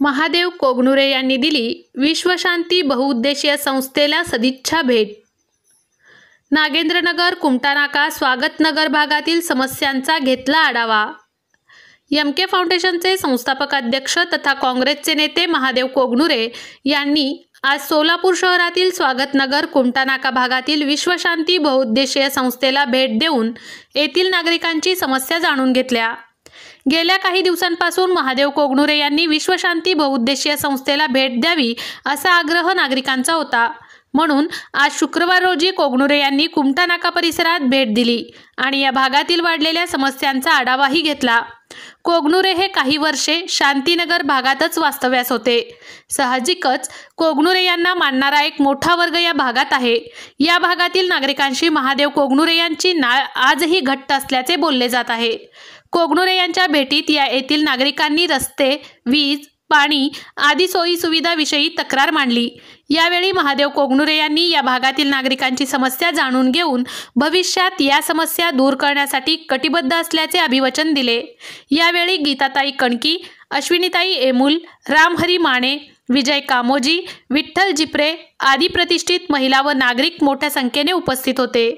महादेव कोगनुरे यांनी दिली विश्वशांती बहुउद्देशीय संस्थेला सदिच्छा भेट। नागेंद्रनगर, कुमटानाका, स्वागतनगर भागातील समस्यांचा घेतला आढावा। एमके फाउंडेशनचे संस्थापक अध्यक्ष तथा काँग्रेसचे नेते महादेव कोगनुरे यांनी आज सोलापूर शहरातील स्वागतनगर, कुमटानाका भागातील विश्वशांती बहुउद्देशीय संस्थेला भेट देऊन येथील नागरिकांची समस्या जाणून घेतल्या। गेल्या काही दिवसांपासून महादेव कोगनुरे यांनी विश्वशांती बहुउद्देशीय संस्थेला भेट द्यावी असा आग्रह नागरिकांचा होता। म्हणून आज शुक्रवार रोजी कोगनुरे यांनी कुमटानाका परिसरात भेट दिली आणि या भागातील वाढलेल्या समस्यांचा आढावाही घेतला। कोगनुरे हे काही वर्षे शांतीनगर भागातच वास्तव्यास होते। साहजिकच कोगनुरे यांना मानणारा एक मोठा वर्ग या भागात आहे। या भागातील नागरिकांशी महादेव कोगनुरे यांची नाळ आजही घट्ट असल्याचे बोलले जात आहे। कोगनुरे यांच्या भेटीत येथील नागरिकांनी रस्ते, वीज, पाणी आदी सोयी सुविधाविषयी तक्रार मांडली। यावेळी महादेव कोगनुरे यांनी या भागातील नागरिकांची समस्या जाणून घेऊन भविष्यात या समस्या दूर करण्यासाठी कटिबद्ध असल्याचे अभिवचन दिले। यावेळी गीताताई कणकी, अश्विनीताई एमुल, रामहरी माने, विजय कामोजी, विठ्ठल जिप्रे आदी प्रतिष्ठित महिला व नागरिक मोठ्या संख्येने उपस्थित होते।